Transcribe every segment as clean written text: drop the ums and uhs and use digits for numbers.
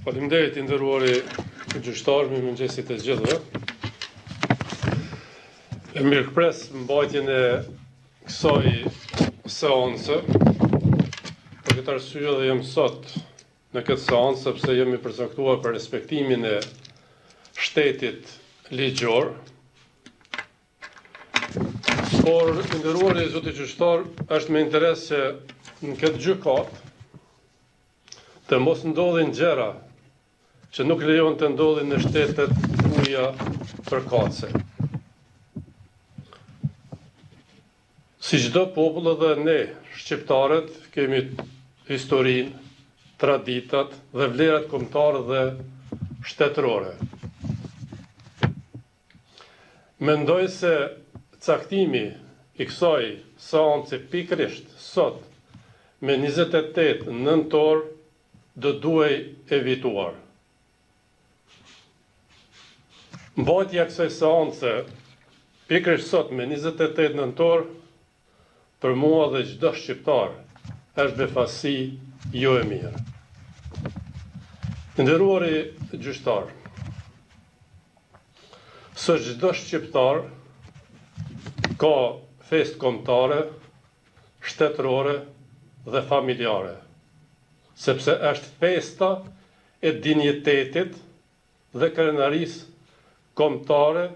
Faleminderit i nderuari gjyqtar, mirëmëngjesit të gjithëve. E mirëpres mbajtjen e kësaj seance. Për këtë arsye dhe jam sot në këtë seancë sepse jemi përcaktuar për respektimin e shtetit ligjor. Por i nderuari zoti gjyqtar, është me interes që në këtë gjykat të mos ndodhin gjëra që nuk lejon të ndodhin në shtetet uja përkatëse. Si çdo popull edhe ne, shqiptarët, kemi historinë, traditat dhe vlerat kombëtare dhe shtetërore. Mendoj se caktimi i kësaj seance pikërisht sot me 28 nëntor do duhej evituar. Mbajtja e kësaj seance pikërisht sot me 28 nëntor për mua dhe çdo shqiptar është befasi jo e mirë. Nderuari gjyqtar, së çdo shqiptar ka festë kombëtare, shtetërore dhe familjare, sepse është festa e dinjitetit dhe krenarisë kombëtare,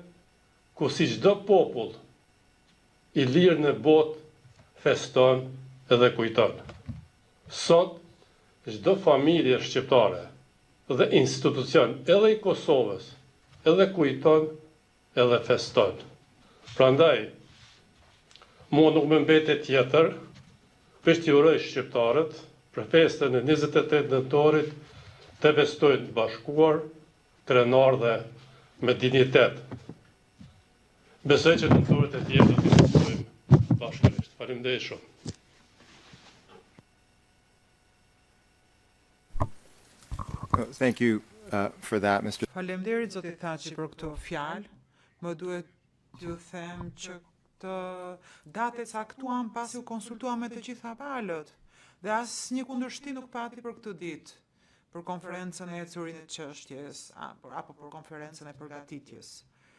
ku si çdo popull i lirë në botë feston edhe kujton. Sot, çdo familje shqiptare dhe institucion edhe i Kosovës edhe kujton edhe feston. Prandaj, mua nuk më mbetet tjetër, veç t'i uroj shqiptarët për festën e 28 nëntorit të festojnë bashkuar, krenar dhe me dinjitet. Besoj që nëntorit e tjetër të festojnë bashkërisht. Faleminderit shumë. Thank you for that, Mr. Faleminderit zoti Thaçi për këtë fjalë. Më duhet t'ju them që këtë datë e caktuam pasi u konsultuam me të gjitha palët dhe asnjë kundërshtim nuk pati për këtë ditë, për konferencën e ecurit të çështjes apo për konferencën e përgatitjes.